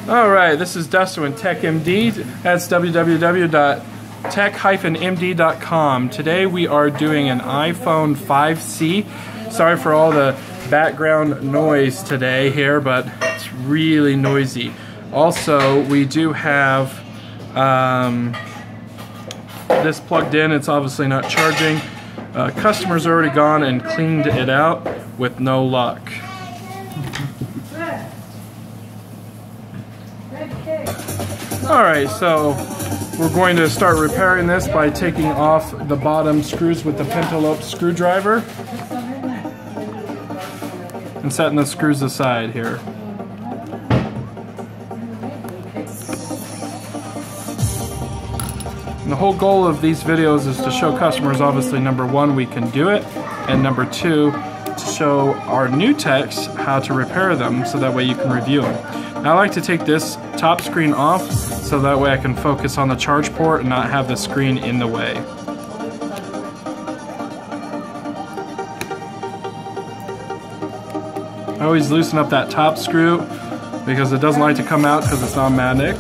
Alright, this is Dustin with TechMD. That's www.tech-md.com. Today we are doing an iPhone 5C. Sorry for all the background noise today here, but it's really noisy. Also, we do have this plugged in. It's obviously not charging. Customer's already gone and cleaned it out with no luck. Alright, so we're going to start repairing this by taking off the bottom screws with the Pentalope screwdriver and setting the screws aside here. And the whole goal of these videos is to show customers, obviously, number one, we can do it, and number two, to show our new techs how to repair them so that way you can review them. Now, I like to take this top screen off so that way I can focus on the charge port and not have the screen in the way. I always loosen up that top screw because it doesn't like to come out because it's not magnetic.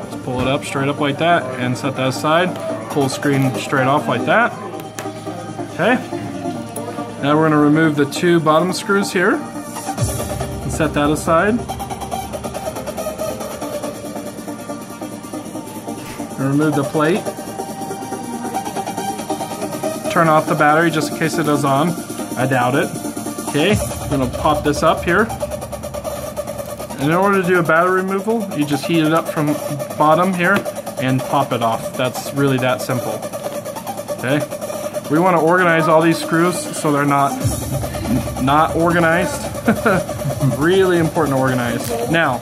Just pull it up, straight up like that, and set that aside. Pull the screen straight off like that. Okay. Now we're going to remove the two bottom screws here. Set that aside. And remove the plate. Turn off the battery just in case it is on. I doubt it. Okay, I'm going to pop this up here. And in order to do a battery removal, you just heat it up from bottom here and pop it off. That's really that simple. Okay. We want to organize all these screws so they're not organized. Really important to organize. Now,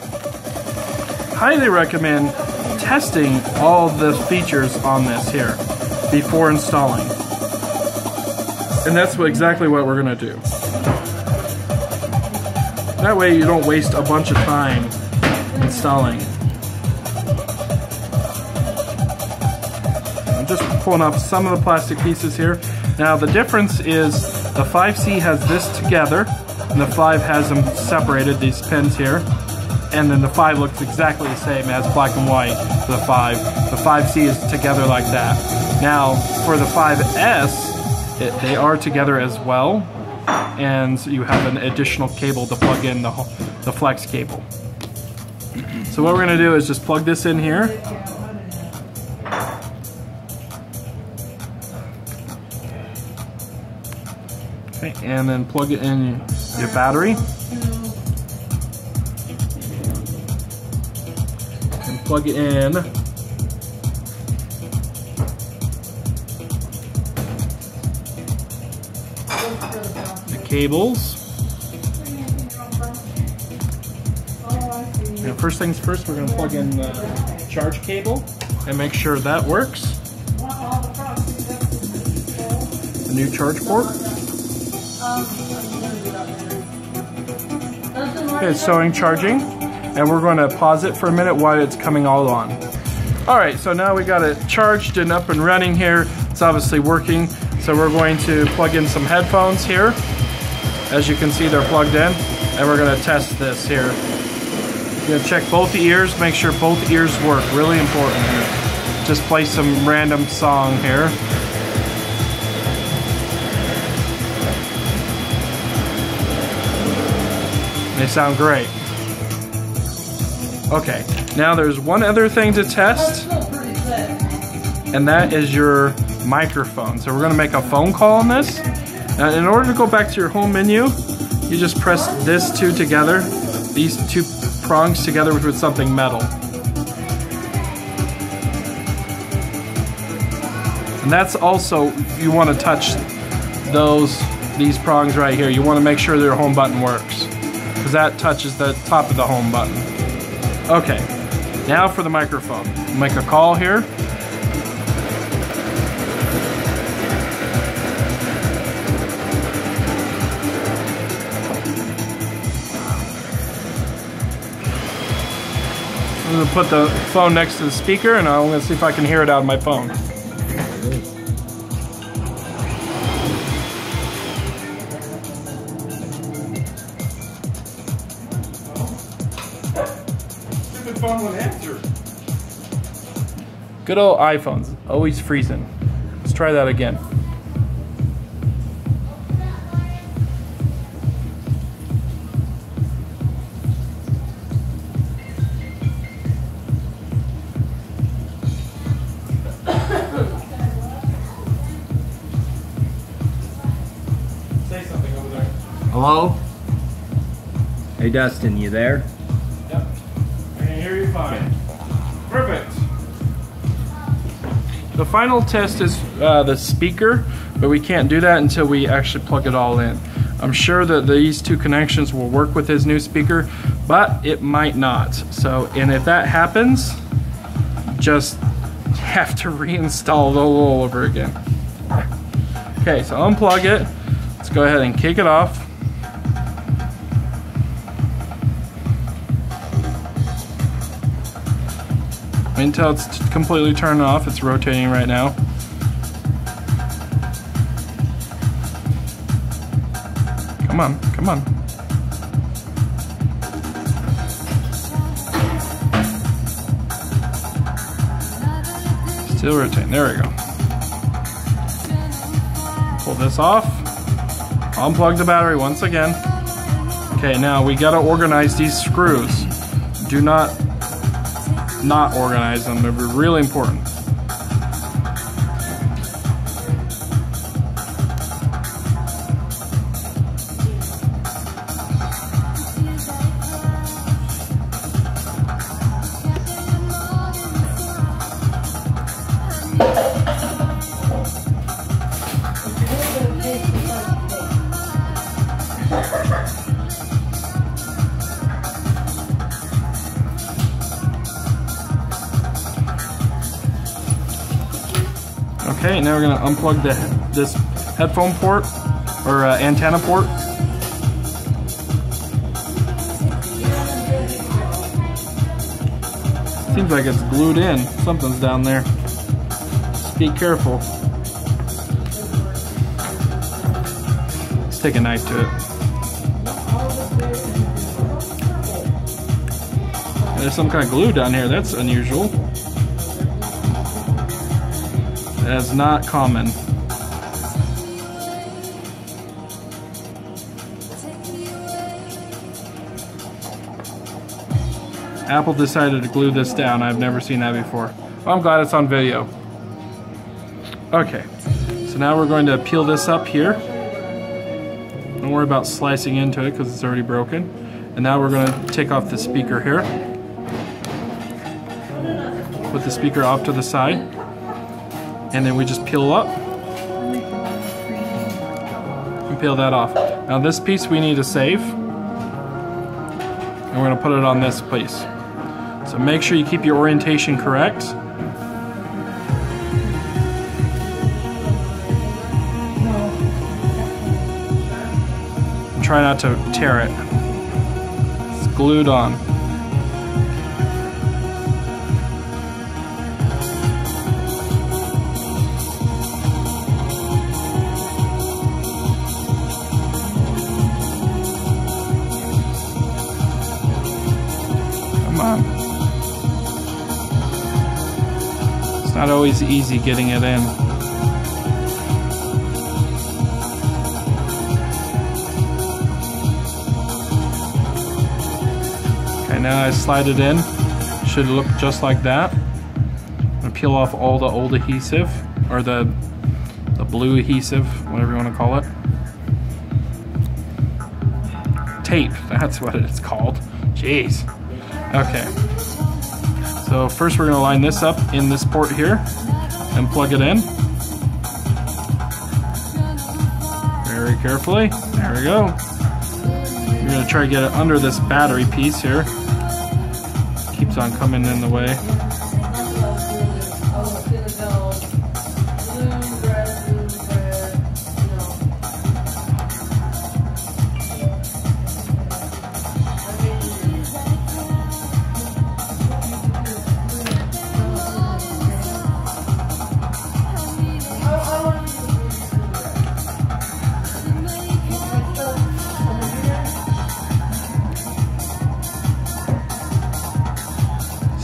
highly recommend testing all the features on this here before installing. And that's exactly what we're going to do. That way you don't waste a bunch of time installing. I'm just pulling off some of the plastic pieces here. Now the difference is the 5C has this together, and the 5 has them separated, these pins here. And then the 5 looks exactly the same as black and white for the 5. The 5C is together like that. Now, for the 5S, they are together as well. And you have an additional cable to plug in the flex cable. So what we're going to do is just plug this in here. Okay, and then plug it in your battery. And plug it in the cables. Now, first things first, we're going to plug in the charge cable and make sure that works. The new charge port. Okay, it's showing charging, and we're going to pause it for a minute while it's coming all on. Alright, so now we got it charged and up and running here. It's obviously working, so we're going to plug in some headphones here. As you can see, they're plugged in, and we're going to test this here. You're going to check both the ears, make sure both ears work, really important here. Just play some random song here. They sound great. Okay, now there's one other thing to test, and that is your microphone. So we're going to make a phone call on this. Now, in order to go back to your home menu, you just press these two prongs together with something metal. And that's also, you want to touch these prongs right here. You want to make sure your home button works, because that touches the top of the home button. Okay, now for the microphone. We'll make a call here. I'm going to put the phone next to the speaker, and I'm going to see if I can hear it out of my phone. stupid phone won't answer. Good old iPhones, always freezing. Let's try that again. Say something over there. Hello? Hey Dustin, you there? Yep. I can hear you fine. Perfect. The final test is the speaker, but we can't do that until we actually plug it all in. I'm sure that these two connections will work with his new speaker, but it might not. So, and if that happens, just have to reinstall it all over again. Okay, so unplug it. Let's go ahead and kick it off. Wait until it's completely turned off. It's rotating right now. Come on, come on. Still rotating, there we go. Pull this off. Unplug the battery once again. Okay, now we gotta organize these screws. Do not organize them, they're really important. Okay, now we're going to unplug this headphone port, or antenna port. Seems like it's glued in. Something's down there. Just be careful. Let's take a knife to it. There's some kind of glue down here. That's unusual. That's not common. Apple decided to glue this down. I've never seen that before. Well, I'm glad it's on video. Okay, so now we're going to peel this up here. Don't worry about slicing into it because it's already broken. And now we're going to take off the speaker here. Put the speaker off to the side. And then we just peel up and peel that off. Now this piece we need to save, and we're going to put it on this piece. So make sure you keep your orientation correct. And try not to tear it. It's glued on. It's not always easy getting it in. Okay, now I slide it in. Should look just like that. I'm gonna peel off all the old adhesive, or the blue adhesive, whatever you want to call it. Tape, that's what it's called. Jeez. Okay. So first we're going to line this up in this port here and plug it in. Very carefully. There we go. We're going to try to get it under this battery piece here. Keeps on coming in the way.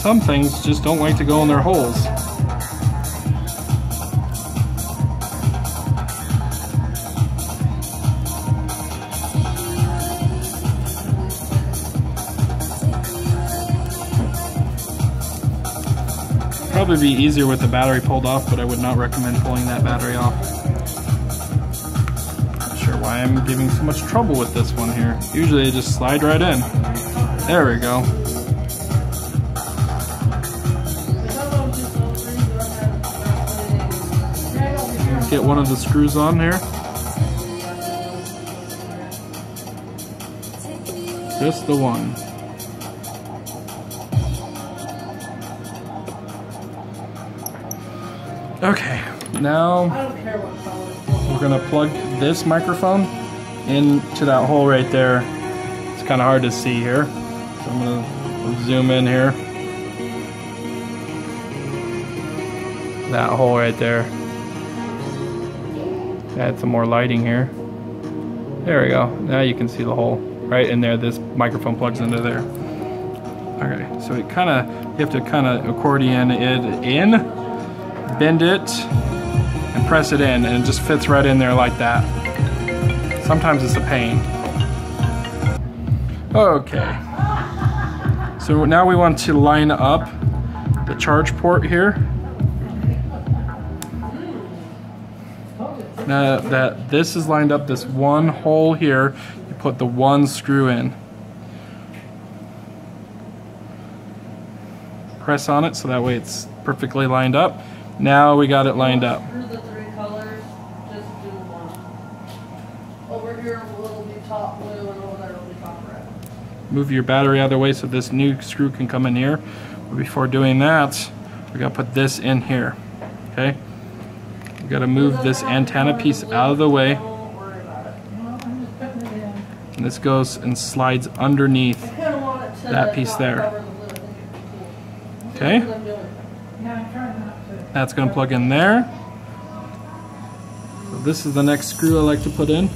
some things just don't like to go in their holes. Probably be easier with the battery pulled off, but I would not recommend pulling that battery off. Not sure why I'm giving so much trouble with this one here. Usually they just slide right in. There we go. Get one of the screws on here. Just the one. Okay, now we're gonna plug this microphone into that hole right there. It's kind of hard to see here, so I'm gonna zoom in here. That hole right there. Add some more lighting here. There we go. Now you can see the hole right in there. This microphone plugs into there. Okay, so you have to kind of accordion it in, bend it, and press it in, and it just fits right in there like that. Sometimes it's a pain. Okay. So now we want to line up the charge port here. Now that this is lined up, this one hole here, you put the one screw in. Press on it so that way it's perfectly lined up. Now we got it lined up. Through the three colors, just do one. Over here will be top blue and over there will be top red. Move your battery out of the way so this new screw can come in here. But before doing that, we gotta put this in here, okay? We gotta move this antenna piece out of the way. And this goes and slides underneath that piece there. Okay? That's going to plug in there. So this is the next screw I like to put in.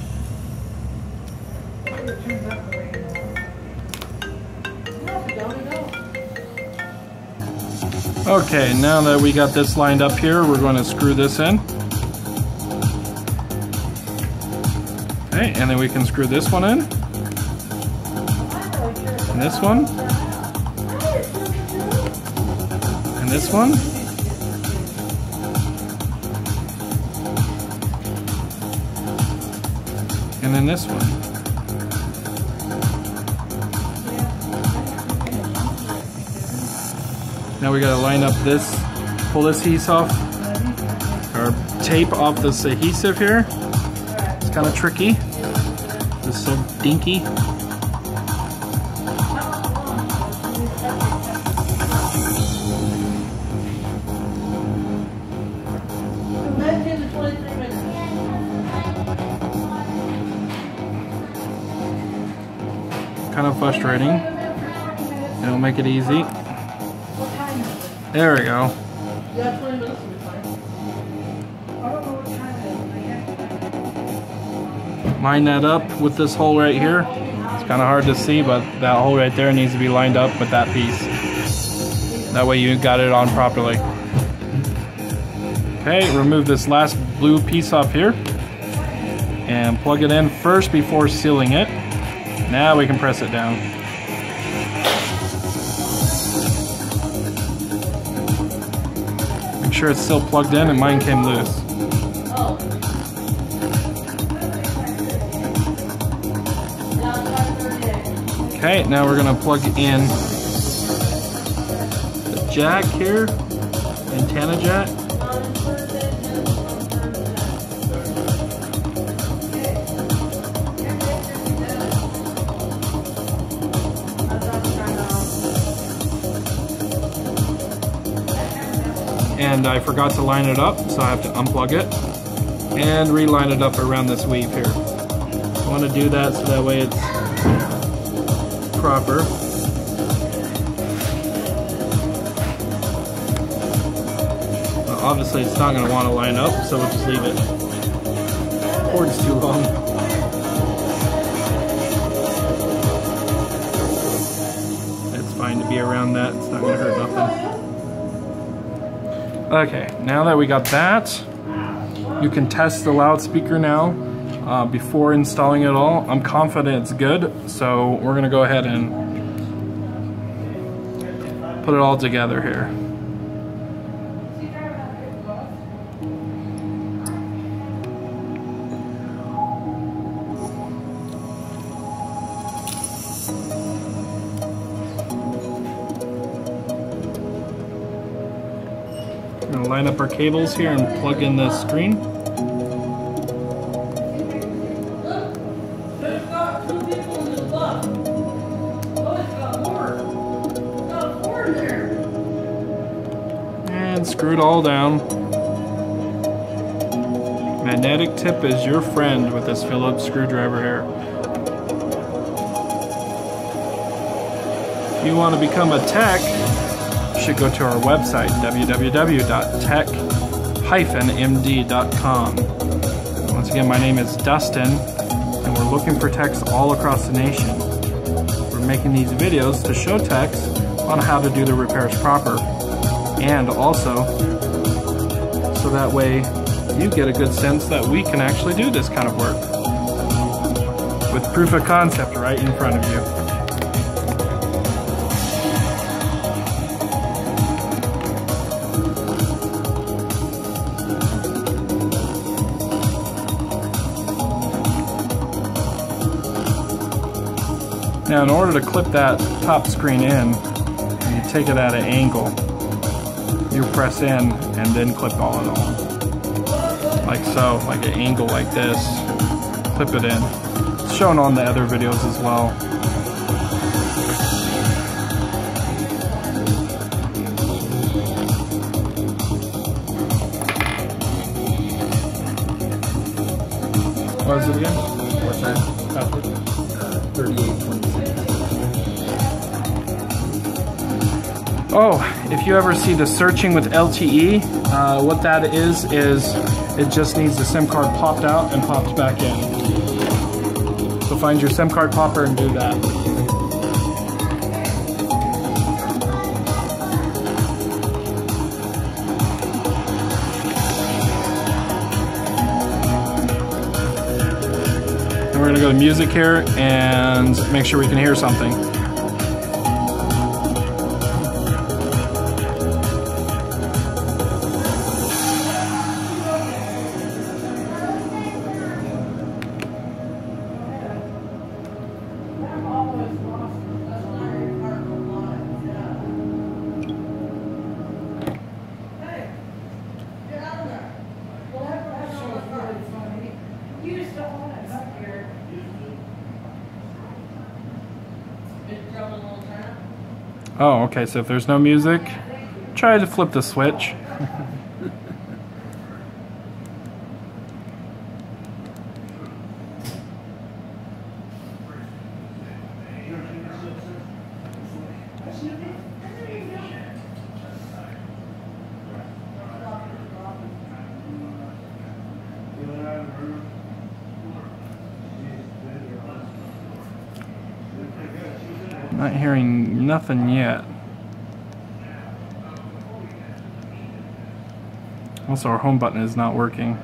Okay, now that we got this lined up here, we're going to screw this in. Okay, and then we can screw this one in. And this one. And this one. And then this one. Now we gotta line up this, pull this piece off, or tape off this adhesive here. It's kind of tricky. It's so dinky. Kind of frustrating. It'll make it easy. There we go. Yeah, 20 minutes will be fine. Line that up with this hole right here. It's kind of hard to see, but that hole right there needs to be lined up with that piece. That way you got it on properly. Okay, remove this last blue piece off here and plug it in first before sealing it. Now we can press it down. Make sure it's still plugged in, and mine came loose. Okay, now we're gonna plug in the jack here, antenna jack. And I forgot to line it up, so I have to unplug it and reline it up around this weave here. I want to do that so that way it's proper. Well, obviously it's not going to want to line up, so we'll just leave it. The cord's too long. It's fine to be sticky around that. It's not gonna hurt nothing. Okay, now that we got that, you can test the loudspeaker now before installing it all. I'm confident it's good, so we're gonna go ahead and put it all together here. We're gonna line up our cables here and plug in the screen. There's got 2 people in this bus. Oh, it's got more. It's got 4 in there. And screw it all down. Magnetic tip is your friend with this Phillips screwdriver here. If you want to become a tech, you should go to our website, www.tech-md.com. Once again, my name is Dustin, and we're looking for techs all across the nation. We're making these videos to show techs on how to do the repairs proper, and also so that way you get a good sense that we can actually do this kind of work with proof of concept right in front of you. Now, in order to clip that top screen in, you take it at an angle. You press in and then clip all in all. Like so, like an angle like this. Clip it in. It's shown on the other videos as well. What is it again? What's that? Password? 3826. Oh, if you ever see the searching with LTE, what that is it just needs the SIM card popped out and popped back in. So find your SIM card popper and do that. And we're gonna go to music here and make sure we can hear something. Oh, okay, so if there's no music, try to flip the switch. Not hearing nothing yet. Also, our home button is not working.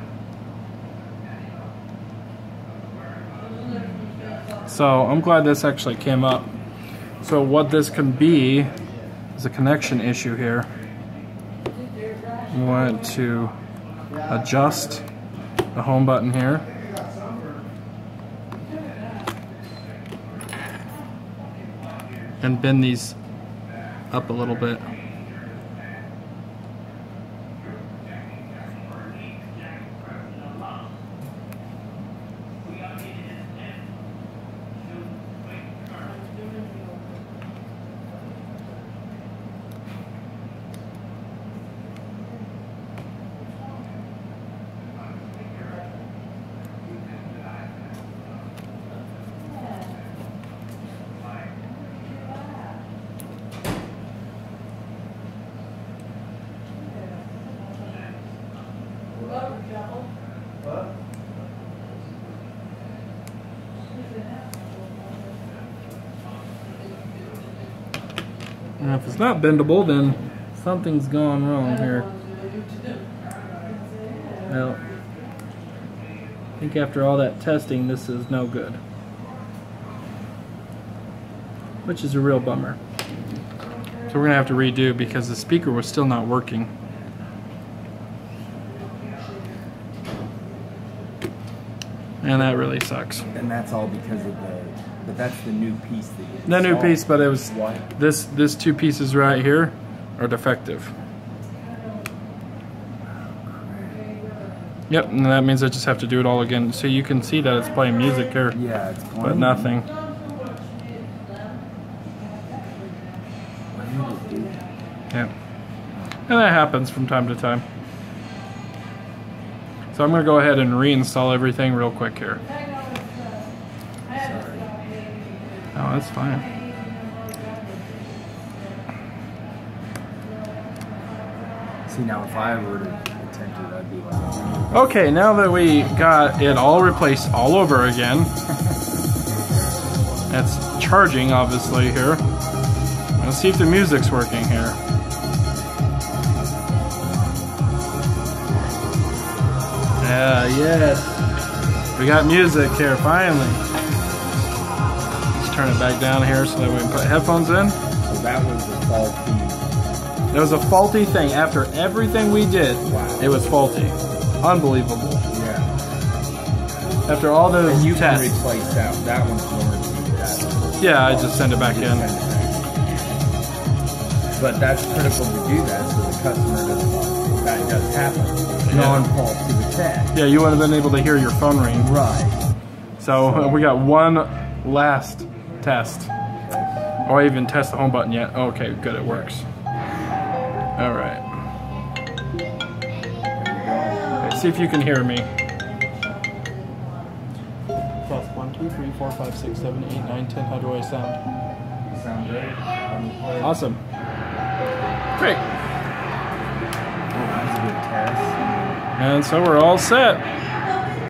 So I'm glad this actually came up. So what this can be is a connection issue here. We want to adjust the home button here. And bend these up a little bit. And if it's not bendable, then something's gone wrong here. Well, I think after all that testing, this is no good. Which is a real bummer. So we're gonna have to redo because the speaker was still not working. And that really sucks. And that's all because of but that's the new piece that you The new installed. piece, but it was What? this two pieces right here are defective. Yep, and that means I just have to do it all again. So you can see that it's playing music here, Yeah, it's playing. but nothing. What did it do? Yeah, and that happens from time to time. So I'm gonna go ahead and reinstall everything real quick here. Sorry. Oh, that's fine. See, now if I were to attempt it, I'd be like, Okay, now that we got it all replaced all over again, it's charging obviously here. Let's see if the music's working here. Yes. We got music here, finally. Let's turn it back down here so that we can put headphones in. so that was the faulty. It was a faulty thing. After everything we did, Wow. it was faulty. Unbelievable. Yeah. After all those And you can tests. replace that. That one's warranty. That Yeah, I just send it back just in. send it back. But that's critical to do that so the customer doesn't. That does happen. Non-fault to the tech. Yeah, you would have been able to hear your phone ring. Right. So we got one last test. Oh, I even test the home button yet. Okay, good, it works. All right. Okay, see if you can hear me. Test 1, 2, 3, 4, 5, 6, 7, 8, 9, 10. How do I sound? You sound great. Awesome. Great. That was a good test. And so we're all set.